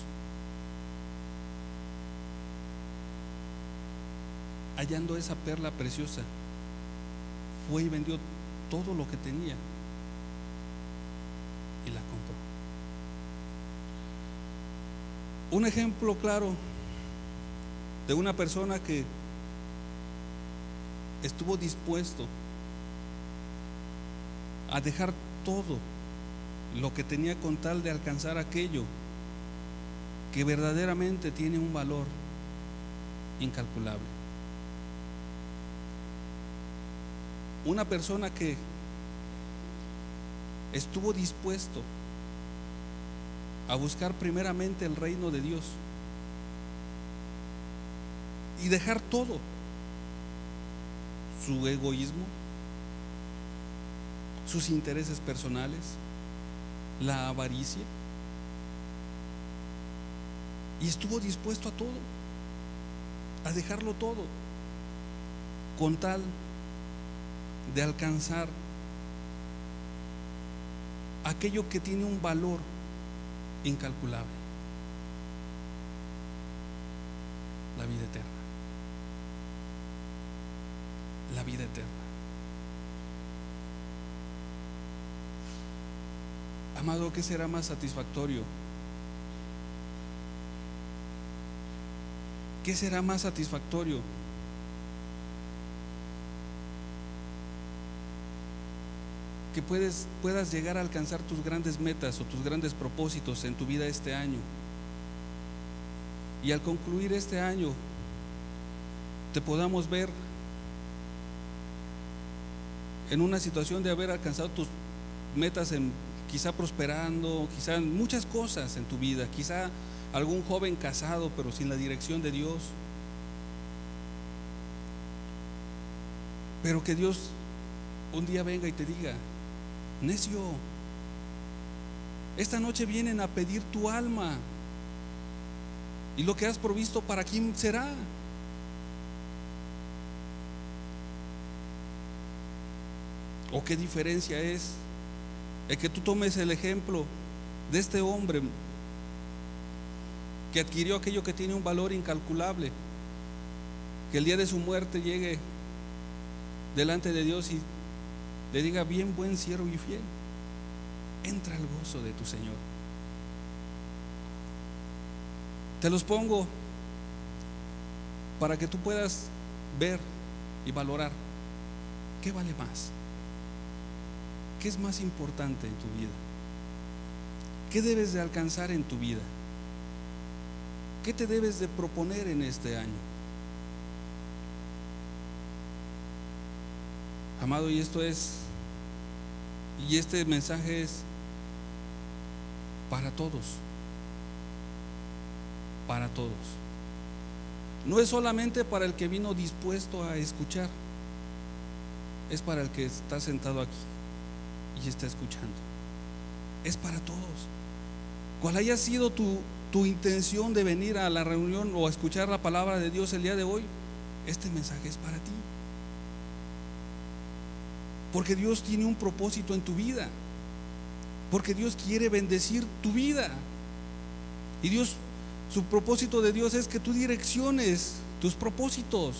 hallando esa perla preciosa, fue y vendió todo lo que tenía y la compró. Un ejemplo claro de una persona que estuvo dispuesto a dejar todo lo que tenía con tal de alcanzar aquello que verdaderamente tiene un valor incalculable. Una persona que estuvo dispuesto a buscar primeramente el reino de Dios y dejar todo, su egoísmo, sus intereses personales, la avaricia, y estuvo dispuesto a todo, a dejarlo todo, con tal de alcanzar aquello que tiene un valor incalculable: la vida eterna. La vida eterna. Amado, ¿qué será más satisfactorio? ¿Qué será más satisfactorio? Que puedas llegar a alcanzar tus grandes metas o tus grandes propósitos en tu vida este año, y al concluir este año te podamos ver en una situación de haber alcanzado tus metas, quizá prosperando, quizá en muchas cosas en tu vida, quizá algún joven casado pero sin la dirección de Dios, pero que Dios un día venga y te diga: necio, esta noche vienen a pedir tu alma, y lo que has provisto, ¿para quién será? ¿O qué diferencia es el que tú tomes el ejemplo de este hombre que adquirió aquello que tiene un valor incalculable, que el día de su muerte llegue delante de Dios y le diga: bien, buen siervo y fiel, entra al gozo de tu Señor? Te los pongo para que tú puedas ver y valorar ¿Qué vale más? ¿Qué es más importante en tu vida? ¿Qué debes de alcanzar en tu vida? ¿Qué te debes de proponer en este año? Amado, y este mensaje es para todos. Para todos. No es solamente para el que vino dispuesto a escuchar, es para el que está sentado aquí y está escuchando. Es para todos. Cual haya sido tu intención de venir a la reunión o a escuchar la palabra de Dios el día de hoy, este mensaje es para ti. Porque Dios tiene un propósito en tu vida. Porque Dios quiere bendecir tu vida. Y su propósito de Dios es que tú direcciones tus propósitos,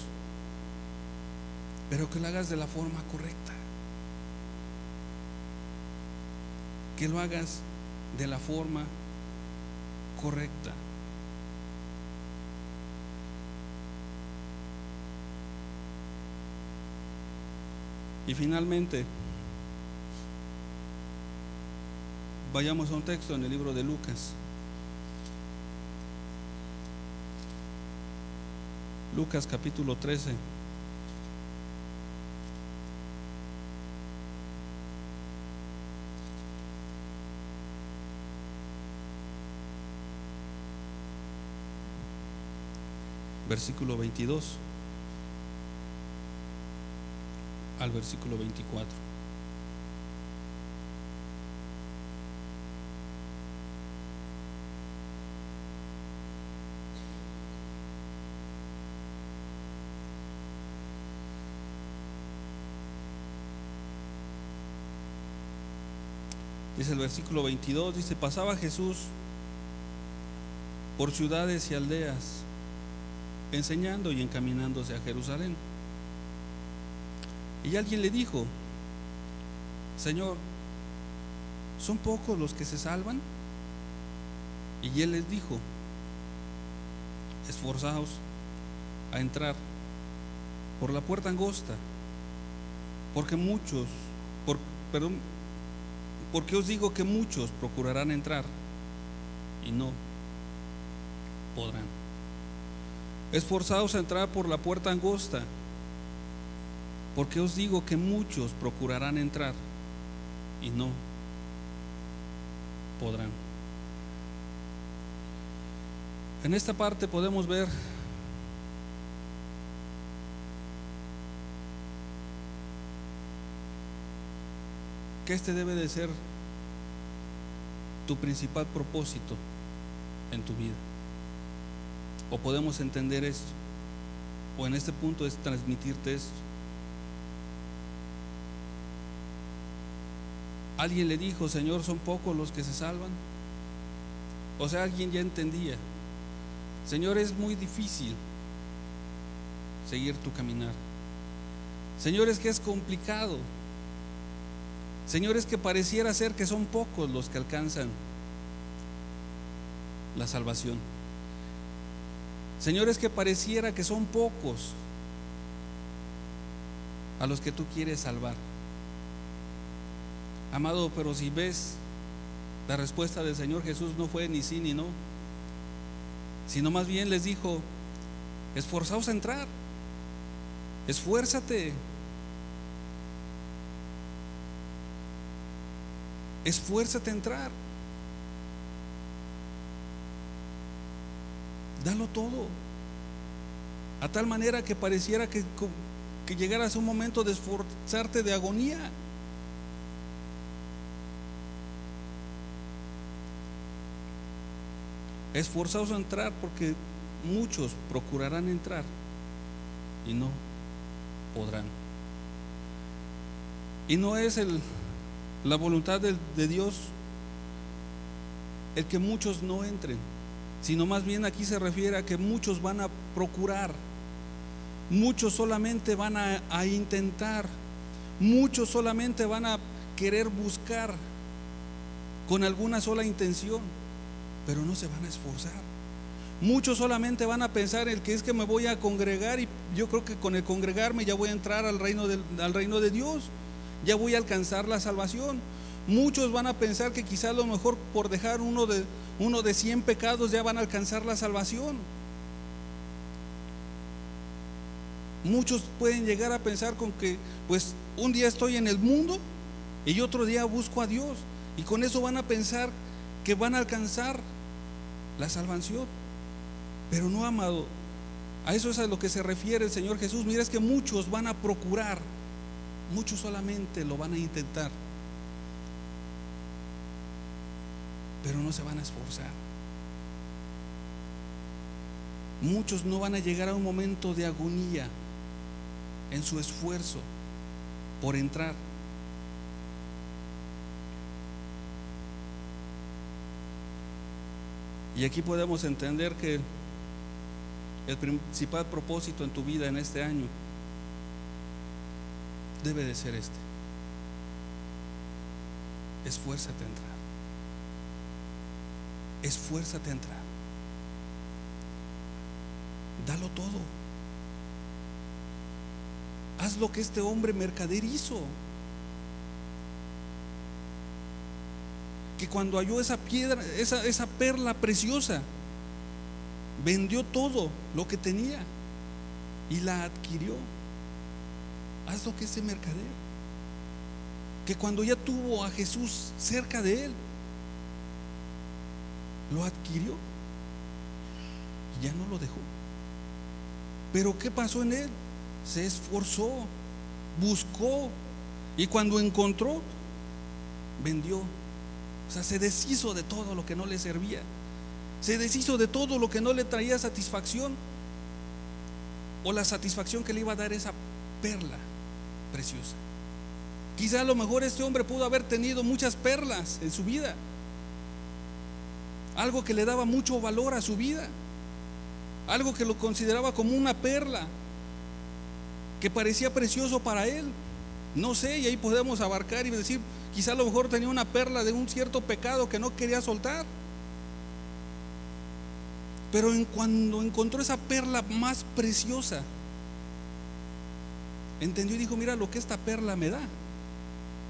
pero que lo hagas de la forma correcta. Que lo hagas de la forma correcta. Y finalmente, vayamos a un texto en el libro de Lucas. Lucas capítulo 13. Versículo 22 al versículo 24. Dice el versículo 22, dice: pasaba Jesús por ciudades y aldeas, enseñando y encaminándose a Jerusalén. Y alguien le dijo: Señor, ¿son pocos los que se salvan? Y él les dijo: esforzaos a entrar por la puerta angosta, porque os digo que muchos procurarán entrar y no podrán. Esforzaos a entrar por la puerta angosta, porque os digo que muchos procurarán entrar y no podrán. En esta parte podemos ver que este debe de ser tu principal propósito en tu vida. O podemos entender esto, o en este punto es transmitirte esto. Alguien le dijo: Señor, ¿son pocos los que se salvan? O sea, alguien ya entendía: Señor, es muy difícil seguir tu caminar. Señor, es que es complicado. Señor, es que pareciera ser que son pocos los que alcanzan la salvación. Señor, es que pareciera que son pocos a los que tú quieres salvar. Amado, pero si ves, la respuesta del Señor Jesús no fue ni sí ni no, sino más bien les dijo: esforzaos a entrar, esfuérzate, esfuérzate a entrar, dalo todo, a tal manera que pareciera que llegaras a un momento de esforzarte de agonía. Esforzaos a entrar, porque muchos procurarán entrar y no podrán. Y no es la voluntad de Dios el que muchos no entren, sino más bien aquí se refiere a que muchos van a procurar, muchos solamente van a intentar, muchos solamente van a querer buscar con alguna sola intención, pero no se van a esforzar. Muchos solamente van a pensar el que es que me voy a congregar, y yo creo que con el congregarme ya voy a entrar al reino de Dios, ya voy a alcanzar la salvación. Muchos van a pensar que quizás a lo mejor por dejar uno de 100 pecados ya van a alcanzar la salvación. Muchos pueden llegar a pensar con que pues un día estoy en el mundo y otro día busco a Dios, y con eso van a pensar que van a alcanzar la salvación. Pero no, amado, a eso es a lo que se refiere el Señor Jesús. Mira, es que muchos van a procurar, muchos solamente lo van a intentar, pero no se van a esforzar. Muchos no van a llegar a un momento de agonía en su esfuerzo por entrar. Y aquí podemos entender que el principal propósito en tu vida en este año debe de ser este: esfuérzate a entrar. Esfuérzate a entrar. Dalo todo. Haz lo que este hombre mercader hizo, que cuando halló esa piedra, esa perla preciosa, vendió todo lo que tenía y la adquirió. Haz lo que ese mercader, que cuando ya tuvo a Jesús cerca de él, lo adquirió y ya no lo dejó. Pero ¿qué pasó en él? Se esforzó, buscó, y cuando encontró, vendió. O sea, se deshizo de todo lo que no le servía, se deshizo de todo lo que no le traía satisfacción, o la satisfacción que le iba a dar esa perla preciosa. Quizá a lo mejor este hombre pudo haber tenido muchas perlas en su vida, algo que le daba mucho valor a su vida, algo que lo consideraba como una perla, que parecía precioso para él. No sé, y ahí podemos abarcar y decir, quizá a lo mejor tenía una perla de un cierto pecado que no quería soltar. Pero cuando encontró esa perla más preciosa, entendió y dijo: mira, lo que esta perla me da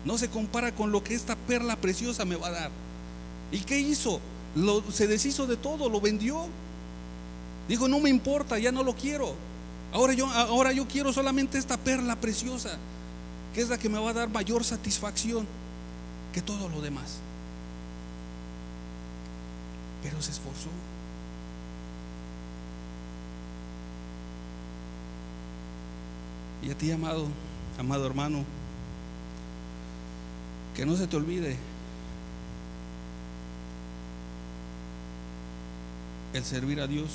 no se compara con lo que esta perla preciosa me va a dar. ¿Y qué hizo? Se deshizo de todo, lo vendió. Dijo: no me importa, ya no lo quiero. Ahora yo quiero solamente esta perla preciosa, que es la que me va a dar mayor satisfacción que todo lo demás. Pero se esforzó. Y a ti, amado hermano, que no se te olvide el servir a Dios.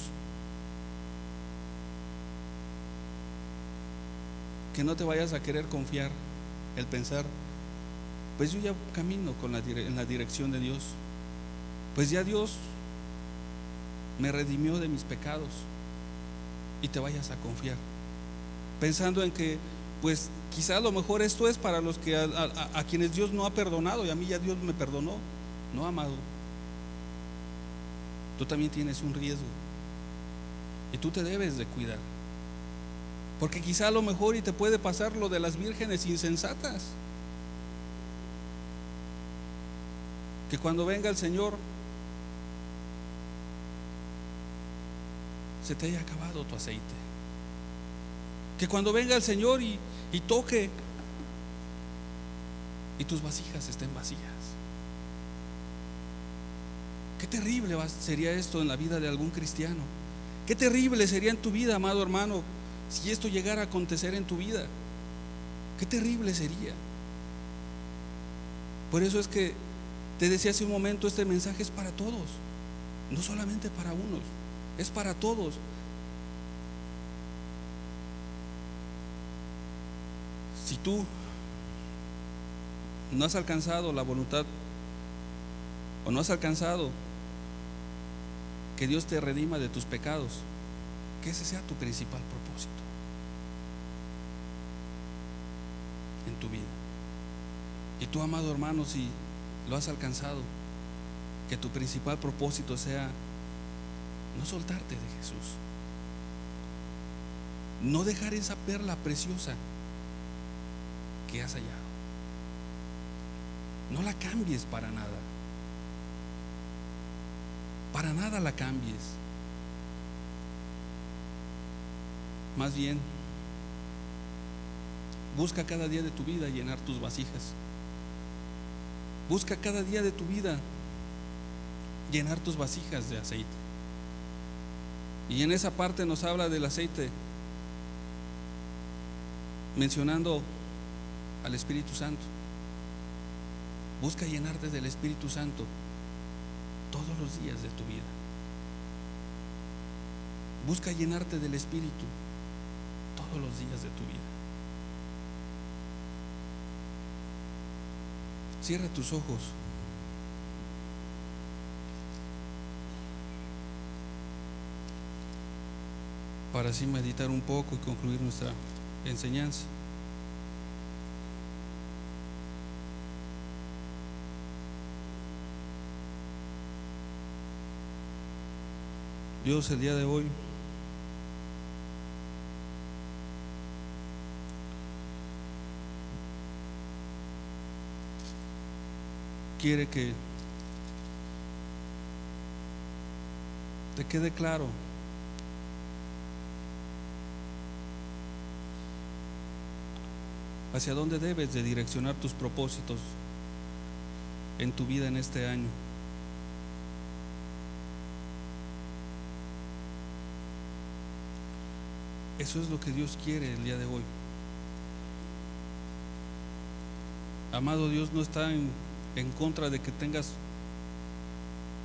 Que no te vayas a querer confiar, el pensar: pues yo ya camino en la dirección de Dios, pues ya Dios me redimió de mis pecados, y te vayas a confiar pensando en que pues quizá a lo mejor esto es para los que a quienes Dios no ha perdonado, y a mí ya Dios me perdonó. No, amado, tú también tienes un riesgo y tú te debes de cuidar, porque quizá a lo mejor y te puede pasar lo de las vírgenes insensatas, que cuando venga el Señor se te haya acabado tu aceite, que cuando venga el Señor y toque y tus vasijas estén vacías. Qué terrible sería esto en la vida de algún cristiano. Qué terrible sería en tu vida, amado hermano, si esto llegara a acontecer en tu vida. Qué terrible sería. Por eso es que te decía hace un momento, este mensaje es para todos, no solamente para unos, es para todos. Si tú no has alcanzado la voluntad, o no has alcanzado que Dios te redima de tus pecados, que ese sea tu principal propósito en tu vida. Y tú, amado hermano, si lo has alcanzado, que tu principal propósito sea No soltarte de Jesús. No dejar esa perla preciosa que has hallado. No la cambies para nada. Para nada la cambies. Más bien, busca cada día de tu vida llenar tus vasijas. Busca cada día de tu vida llenar tus vasijas de aceite. Y en esa parte nos habla del aceite, mencionando al Espíritu Santo. Busca llenarte del Espíritu Santo todos los días de tu vida. Busca llenarte del Espíritu todos los días de tu vida. Cierra tus ojos. Para así meditar un poco y concluir nuestra enseñanza. Dios, el día de hoy quiere que te quede claro hacia dónde debes de direccionar tus propósitos en tu vida en este año. Eso es lo que Dios quiere el día de hoy. Amado, Dios no está en contra de que tengas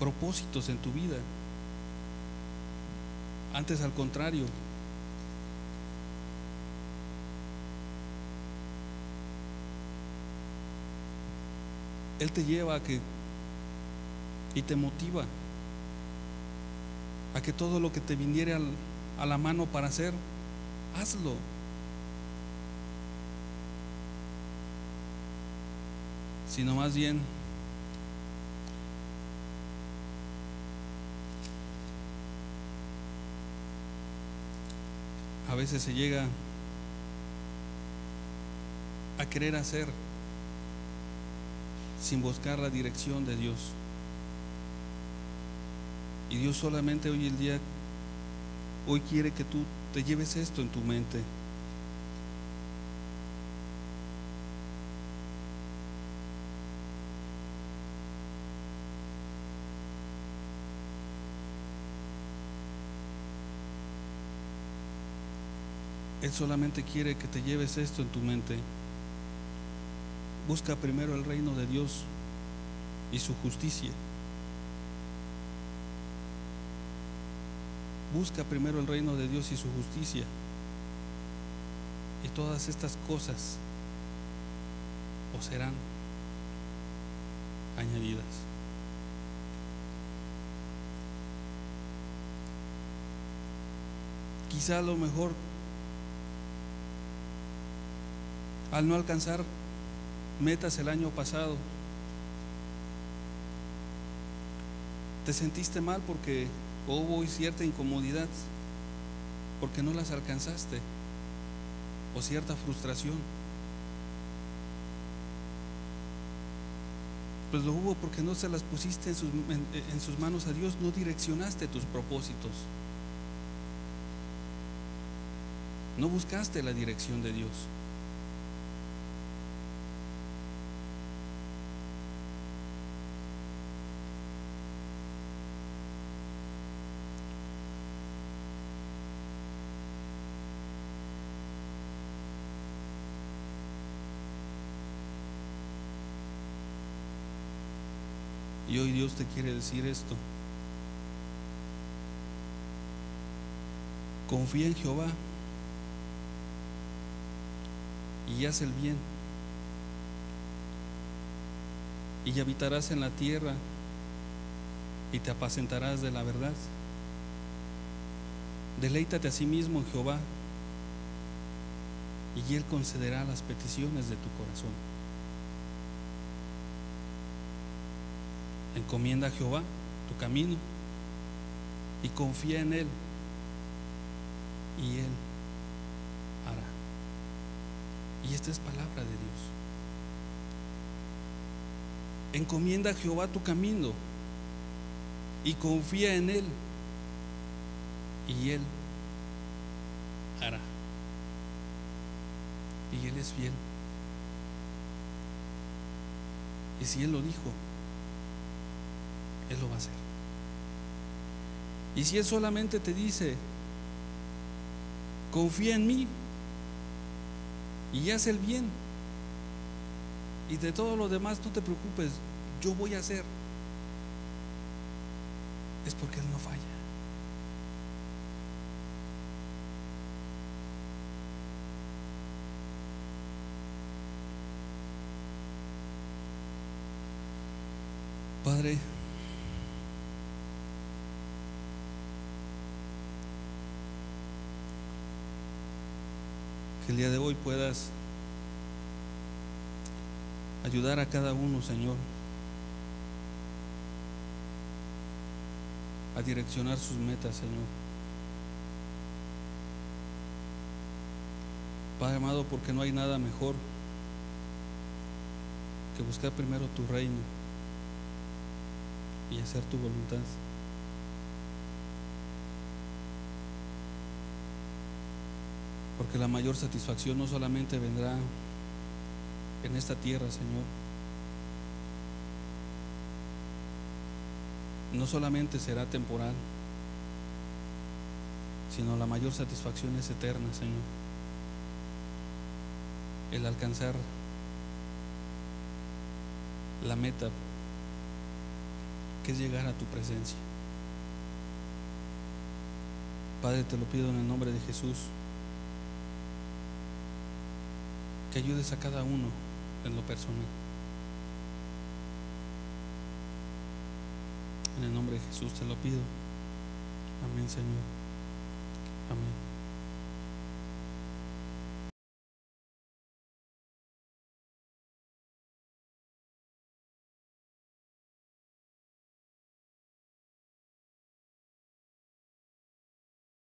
propósitos en tu vida. Antes, al contrario, Él te lleva a que y te motiva a que todo lo que te viniere a la mano para hacer, hazlo. Sino más bien a veces se llega a querer hacer sin buscar la dirección de Dios. Y Dios solamente hoy quiere que tú te lleves esto en tu mente. Él solamente quiere que te lleves esto en tu mente. Busca primero el reino de Dios y su justicia. Busca primero el reino de Dios y su justicia, y todas estas cosas os serán añadidas. Quizá a lo mejor al no alcanzar metas el año pasado, te sentiste mal porque hubo cierta incomodidad porque no las alcanzaste, o cierta frustración. Pues lo hubo porque no se las pusiste en sus manos a Dios, no direccionaste tus propósitos, no buscaste la dirección de Dios. Y hoy Dios te quiere decir esto: confía en Jehová y haz el bien, y habitarás en la tierra y te apacentarás de la verdad. Deleítate a sí mismo en Jehová y Él concederá las peticiones de tu corazón. Encomienda a Jehová tu camino y confía en Él y Él hará. Y esta es palabra de Dios. Encomienda a Jehová tu camino y confía en Él y Él hará. Y Él es fiel. Y si Él lo dijo, Él lo va a hacer. Y si Él solamente te dice, confía en mí y haz el bien, y de todo lo demás no te preocupes, yo voy a hacer, es porque Él no falla. Padre, que el día de hoy puedas ayudar a cada uno, Señor, a direccionar sus metas, Señor. Padre amado, porque no hay nada mejor que buscar primero tu reino y hacer tu voluntad. Porque la mayor satisfacción no solamente vendrá en esta tierra, Señor, no solamente será temporal, sino la mayor satisfacción es eterna, Señor. El alcanzar la meta, que es llegar a tu presencia. Padre, te lo pido en el nombre de Jesús, que ayudes a cada uno en lo personal. En el nombre de Jesús te lo pido. Amén, Señor. Amén.